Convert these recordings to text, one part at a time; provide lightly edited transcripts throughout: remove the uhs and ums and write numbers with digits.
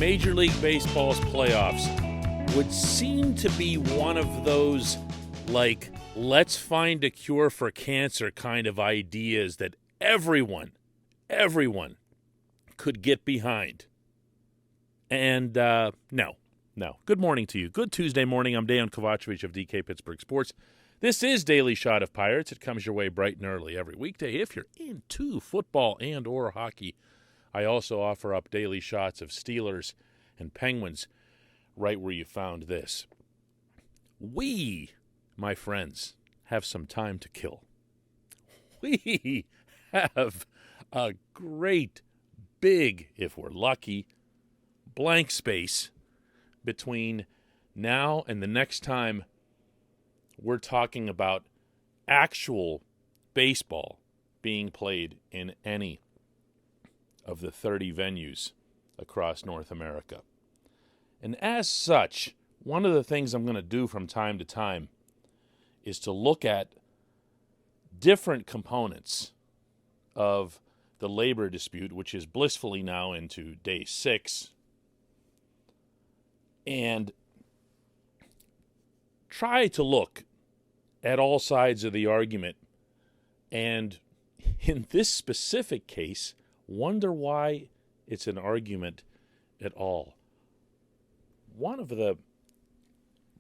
Major League Baseball's playoffs would seem to be one of those, like, let's find a cure for cancer kind of ideas that everyone could get behind. And no. Good morning to you. Good Tuesday morning. I'm Dejan Kovacevic of DK Pittsburgh Sports. This is Daily Shot of Pirates. It comes your way bright and early every weekday. If you're into football and or hockey, I also offer up daily shots of Steelers and Penguins right where you found this. We, my friends, have some time to kill. We have a great, big, if we're lucky, blank space between now and the next time we're talking about actual baseball being played in any of the 30 venues across North America. And as such, one of the things I'm going to do from time to time is to look at different components of the labor dispute, which is blissfully now into day 6, and try to look at all sides of the argument, and in this specific case, wonder why it's an argument at all. One of the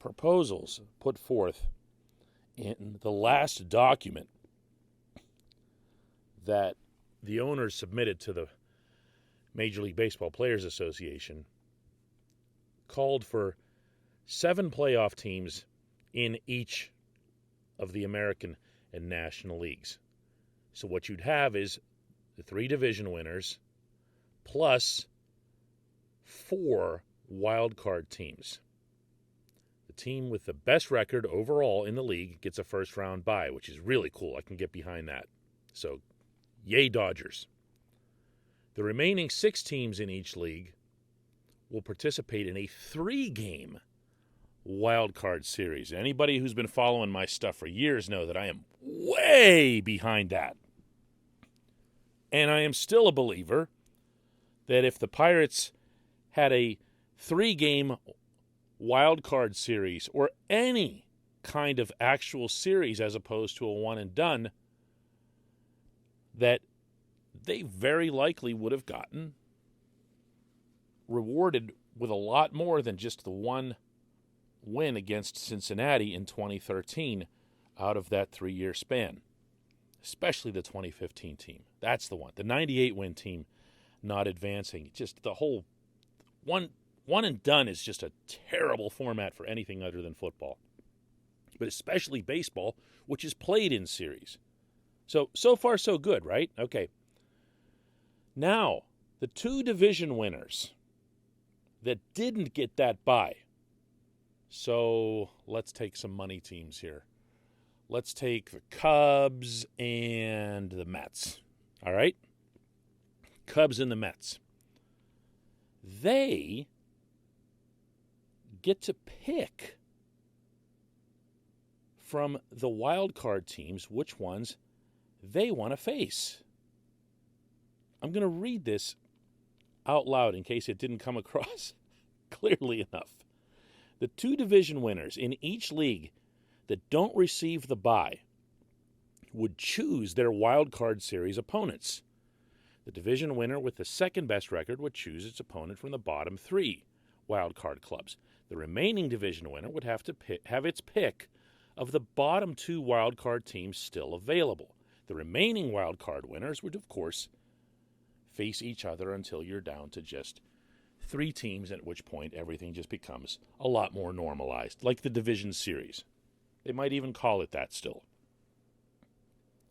proposals put forth in the last document that the owners submitted to the Major League Baseball Players Association called for 7 playoff teams in each of the American and National Leagues. So what you'd have is the 3 division winners plus 4 wild card teams. The team with the best record overall in the league gets a first round bye, which is really cool. I can get behind that. So, yay Dodgers. The remaining 6 teams in each league will participate in a 3-game wild card series. Anybody who's been following my stuff for years know that I am way behind that. And I am still a believer that if the Pirates had a 3-game wild card series or any kind of actual series as opposed to a one and done, that they very likely would have gotten rewarded with a lot more than just the one win against Cincinnati in 2013 out of that 3-year span, especially the 2015 team. That's the one. The 98-win team not advancing. Just the whole one and done is just a terrible format for anything other than football, but especially baseball, which is played in series. So far, so good, right? Okay. Now, the 2 division winners that didn't get that bye. So let's take some money teams here. Let's take the Cubs and the Mets. All right? Cubs and the Mets. They get to pick from the wild card teams which ones they want to face. I'm going to read this out loud in case it didn't come across clearly enough. The 2 division winners in each league that don't receive the bye would choose their wild card series opponents. The division winner with the second best record would choose its opponent from the bottom 3 wild card clubs. The remaining division winner would have to have its pick of the bottom 2 wild card teams still available. The remaining wild card winners would, of course, face each other until you're down to just 3 teams, at which point everything just becomes a lot more normalized, like the division series. They might even call it that still.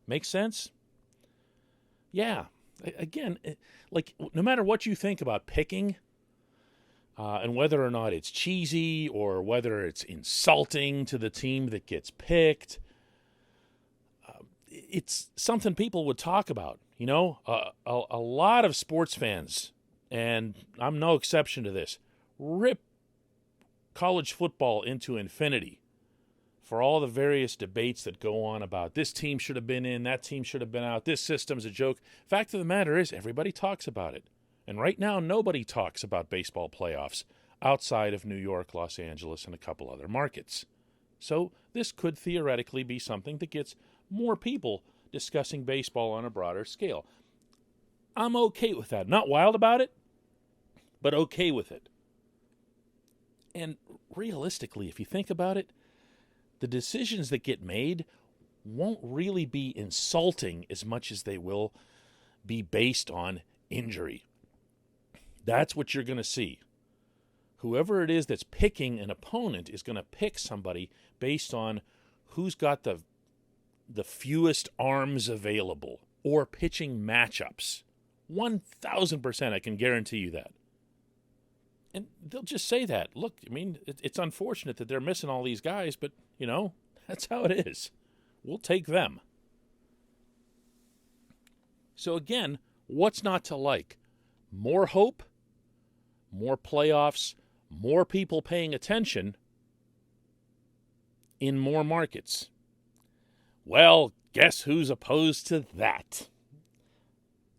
Make sense? Yeah. Again, like, no matter what you think about picking, and whether or not it's cheesy or whether it's insulting to the team that gets picked, it's something people would talk about. You know, a lot of sports fans, and I'm no exception to this, rip college football into infinity for all the various debates that go on about this team should have been in, that team should have been out, this system's a joke. Fact of the matter is, everybody talks about it. And right now, nobody talks about baseball playoffs outside of New York, Los Angeles, and a couple other markets. So this could theoretically be something that gets more people discussing baseball on a broader scale. I'm okay with that. Not wild about it, but okay with it. And realistically, if you think about it, the decisions that get made won't really be insulting as much as they will be based on injury. That's what you're going to see. Whoever it is that's picking an opponent is going to pick somebody based on who's got the fewest arms available or pitching matchups. 1,000%, I can guarantee you that. And they'll just say that. Look, I mean, it's unfortunate that they're missing all these guys, but, that's how it is. We'll take them. So again, what's not to like? More hope, more playoffs, more people paying attention in more markets. Well, guess who's opposed to that?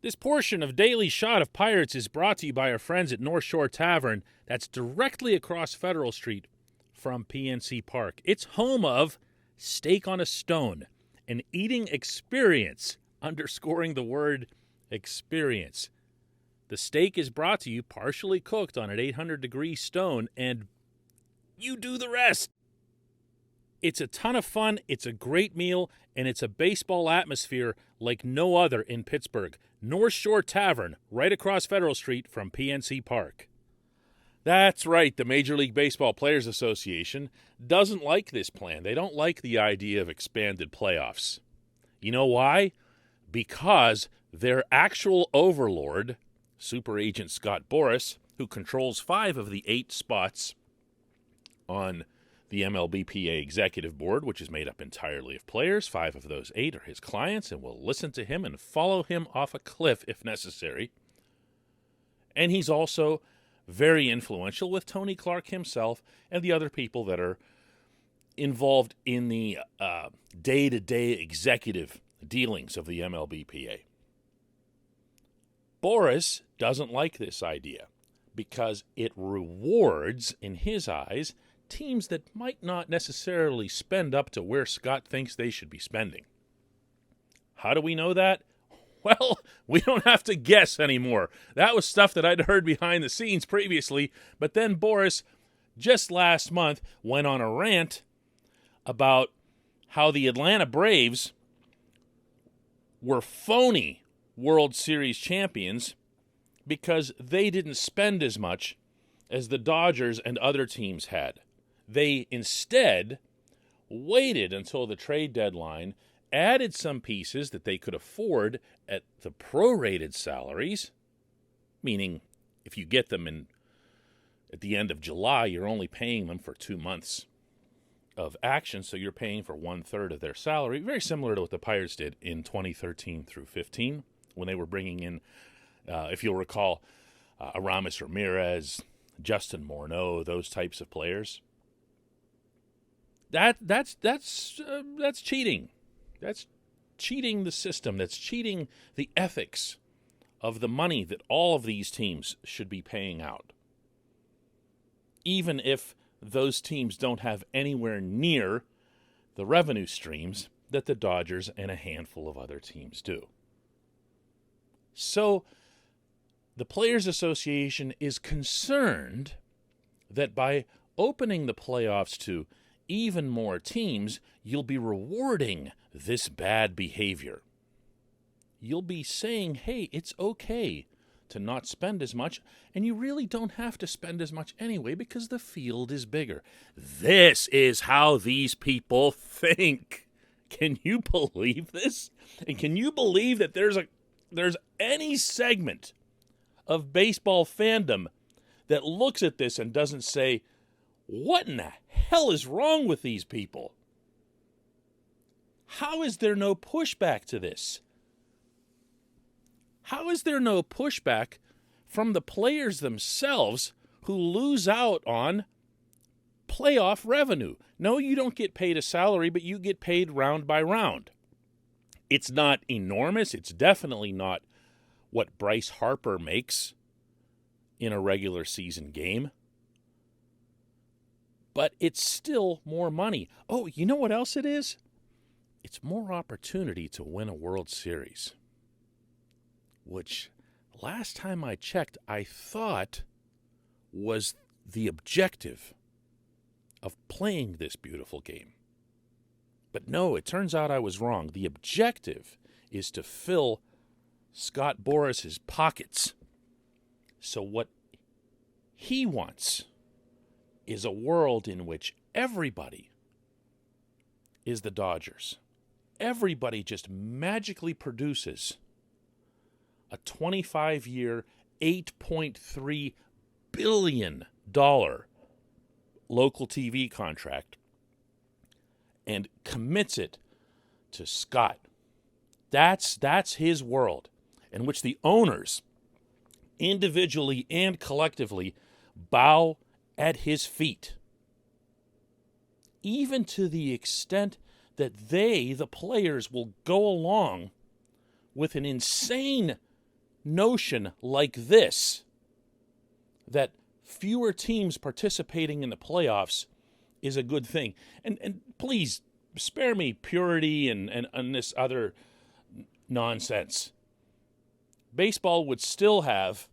This portion of Daily Shot of Pirates is brought to you by our friends at North Shore Tavern that's directly across Federal Street from PNC Park. It's home of Steak on a Stone, an eating experience, underscoring the word experience. The steak is brought to you partially cooked on an 800-degree stone, and you do the rest. It's a ton of fun, it's a great meal, and it's a baseball atmosphere like no other in Pittsburgh. North Shore Tavern, right across Federal Street from PNC Park. That's right, the Major League Baseball Players Association doesn't like this plan. They don't like the idea of expanded playoffs. You know why? Because their actual overlord, Super Agent Scott Boras, who controls 5 of the 8 spots on the MLBPA Executive Board, which is made up entirely of players. 5 of those 8 are his clients and will listen to him and follow him off a cliff if necessary. And he's also very influential with Tony Clark himself and the other people that are involved in the day-to-day executive dealings of the MLBPA. Boras doesn't like this idea because it rewards, in his eyes, teams that might not necessarily spend up to where Scott thinks they should be spending. How do we know that? Well, we don't have to guess anymore. That was stuff that I'd heard behind the scenes previously, but then Boras, just last month, went on a rant about how the Atlanta Braves were phony World Series champions because they didn't spend as much as the Dodgers and other teams had. They instead waited until the trade deadline, added some pieces that they could afford at the prorated salaries, meaning if you get them at the end of July, you're only paying them for 2 months of action, so you're paying for 1/3 of their salary, very similar to what the Pirates did in 2013 through 15 when they were bringing in, if you'll recall, Aramis Ramirez, Justin Morneau, those types of players. That's cheating. That's cheating the system. That's cheating the ethics of the money that all of these teams should be paying out. Even if those teams don't have anywhere near the revenue streams that the Dodgers and a handful of other teams do. So the Players Association is concerned that by opening the playoffs to even more teams, you'll be rewarding this bad behavior. You'll be saying, hey, it's okay to not spend as much, and you really don't have to spend as much anyway because the field is bigger. This is how these people think. Can you believe this? And can you believe that there's any segment of baseball fandom that looks at this and doesn't say, what in the hell is wrong with these people? How is there no pushback to this? How is there no pushback from the players themselves who lose out on playoff revenue? No, you don't get paid a salary, but you get paid round by round. It's not enormous. It's definitely not what Bryce Harper makes in a regular season game. But it's still more money. Oh, you know what else it is? It's more opportunity to win a World Series, which last time I checked, I thought was the objective of playing this beautiful game. But no, it turns out I was wrong. The objective is to fill Scott Boras's pockets. So what he wants is a world in which everybody is the Dodgers. Everybody just magically produces a 25-year, $8.3 billion local TV contract and commits it to Scott. That's his world, in which the owners, individually and collectively, bow at his feet, even to the extent that they, the players, will go along with an insane notion like this, that fewer teams participating in the playoffs is a good thing. And please, spare me purity and this other nonsense. Baseball would still have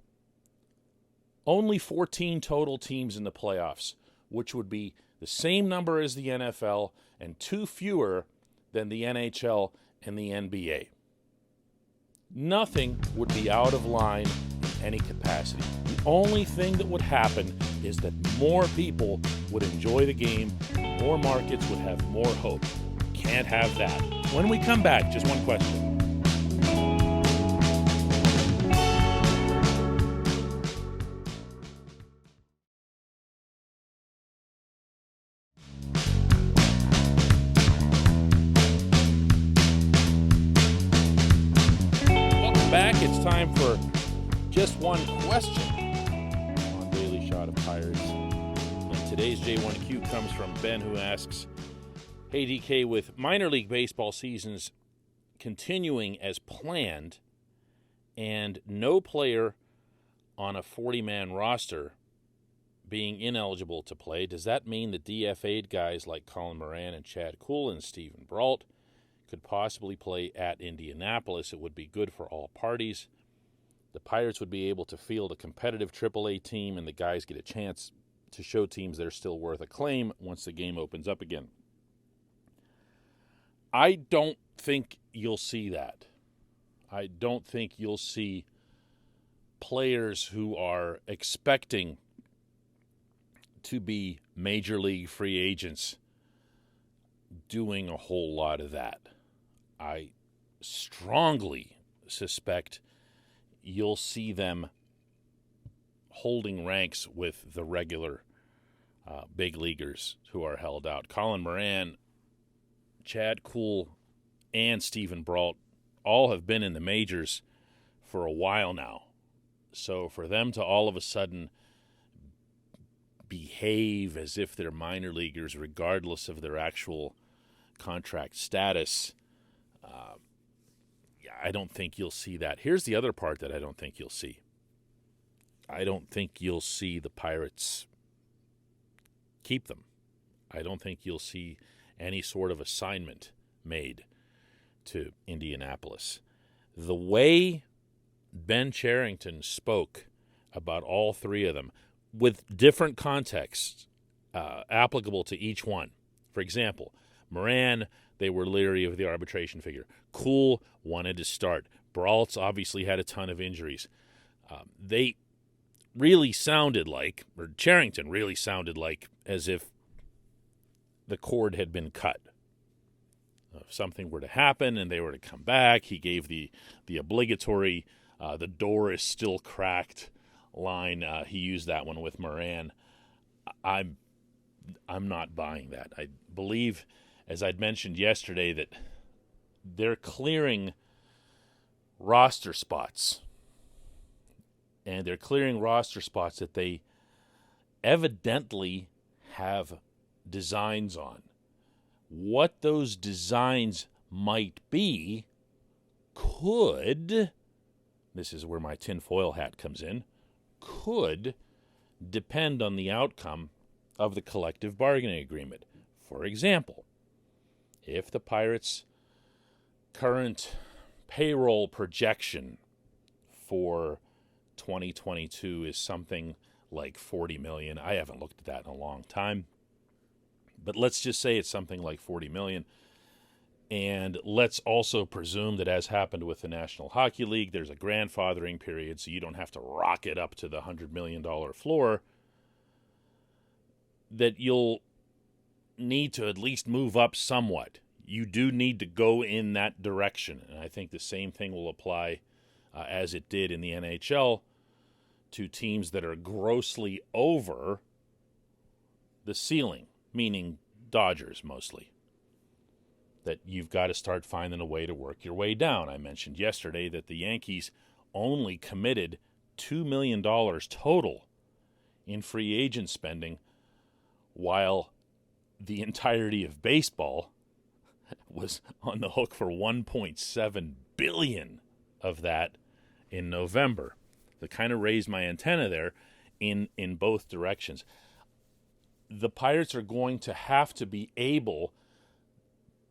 only 14 total teams in the playoffs, which would be the same number as the NFL and 2 fewer than the NHL and the NBA. Nothing would be out of line in any capacity. The only thing that would happen is that more people would enjoy the game, more markets would have more hope. Can't have that. When we come back, just one question. Back, it's time for just one question on Daily Shot of Pirates. And today's J1Q comes from Ben, who asks, "Hey DK, with minor league baseball seasons continuing as planned and no player on a 40-man roster being ineligible to play, does that mean the DFA'd guys like Colin Moran and Chad Kuhl and Stephen Brault could possibly play at Indianapolis? It would be good for all parties. The Pirates would be able to field a competitive AAA team, and the guys get a chance to show teams they're still worth a claim once the game opens up again." I don't think you'll see that. I don't think you'll see players who are expecting to be major league free agents doing a whole lot of that. I strongly suspect you'll see them holding ranks with the regular big leaguers who are held out. Colin Moran, Chad Kuhl, and Stephen Brault all have been in the majors for a while now. So for them to all of a sudden behave as if they're minor leaguers regardless of their actual contract status, I don't think you'll see that. Here's the other part that I don't think you'll see. I don't think you'll see the Pirates keep them. I don't think you'll see any sort of assignment made to Indianapolis. The way Ben Cherington spoke about all three of them, with different contexts applicable to each one. For example, Moran, they were leery of the arbitration figure. Kuhl wanted to start. Brault's obviously had a ton of injuries. They really sounded like, or Cherington really sounded like, as if the cord had been cut. If something were to happen and they were to come back, he gave the obligatory "the door is still cracked" line. He used that one with Moran. I'm not buying that. I believe, as I'd mentioned yesterday, that they're clearing roster spots. And they're clearing roster spots that they evidently have designs on. What those designs might be could, this is where my tinfoil hat comes in, could depend on the outcome of the collective bargaining agreement. For example, if the Pirates' current payroll projection for 2022 is something like $40 million. I haven't looked at that in a long time. But let's just say it's something like $40 million. And let's also presume that, as happened with the National Hockey League, there's a grandfathering period, so you don't have to rock it up to the $100 million floor, that you'll need to at least move up somewhat. You do need to go in that direction. And I think the same thing will apply as it did in the NHL to teams that are grossly over the ceiling, meaning Dodgers mostly. That you've got to start finding a way to work your way down. I mentioned yesterday that the Yankees only committed $2 million total in free agent spending, while the entirety of baseball was on the hook for $1.7 billion of that in November. That kind of raised my antenna there in both directions. The Pirates are going to have to be able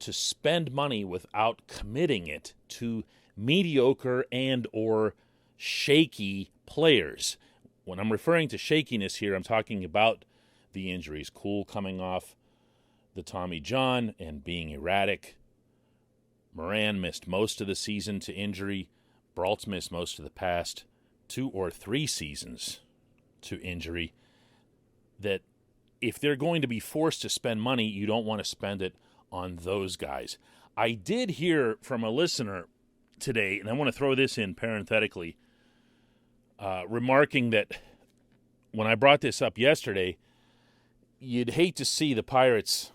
to spend money without committing it to mediocre and or shaky players. When I'm referring to shakiness here, I'm talking about the injuries. Cool coming off the Tommy John and being erratic. Moran missed most of the season to injury. Brault's missed most of the past 2 or 3 seasons to injury. That if they're going to be forced to spend money, you don't want to spend it on those guys. I did hear from a listener today, and I want to throw this in parenthetically, remarking that when I brought this up yesterday, you'd hate to see the Pirates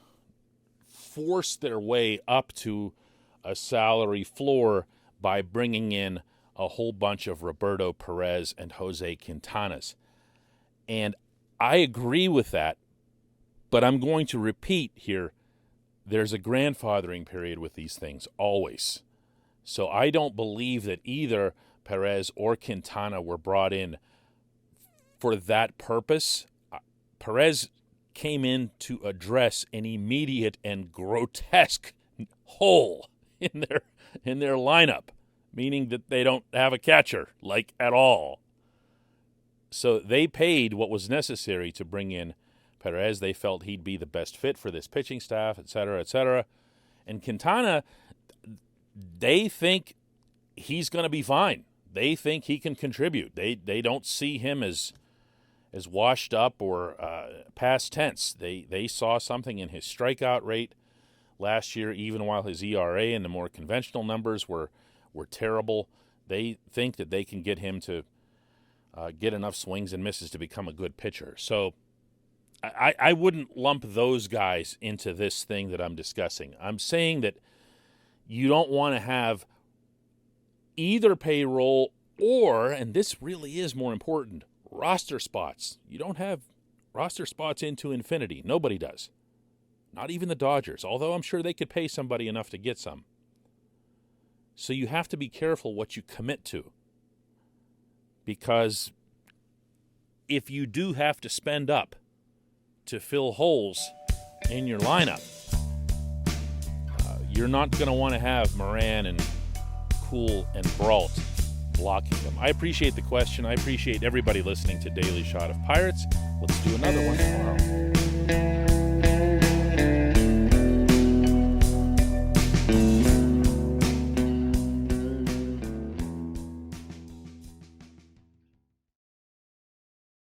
force their way up to a salary floor by bringing in a whole bunch of Roberto Perez and Jose Quintanas. And I agree with that, but I'm going to repeat here, there's a grandfathering period with these things, always. So I don't believe that either Perez or Quintana were brought in for that purpose. Perez came in to address an immediate and grotesque hole in their lineup, meaning that they don't have a catcher, like, at all. So they paid what was necessary to bring in Perez. They felt he'd be the best fit for this pitching staff, et cetera, et cetera. And Quintana, they think he's going to be fine. They think he can contribute. They don't see him as washed up or past tense. They saw something in his strikeout rate last year, even while his ERA and the more conventional numbers were terrible. They think that they can get him to get enough swings and misses to become a good pitcher. So I wouldn't lump those guys into this thing that I'm discussing. I'm saying that you don't want to have either payroll or, and this really is more important, roster spots. You don't have roster spots into infinity. Nobody does. Not even the Dodgers, although I'm sure they could pay somebody enough to get some. So you have to be careful what you commit to. Because if you do have to spend up to fill holes in your lineup, you're not going to want to have Moran and Cool and Brault blocking them. I appreciate the question. I appreciate everybody listening to Daily Shot of Pirates. Let's do another one tomorrow.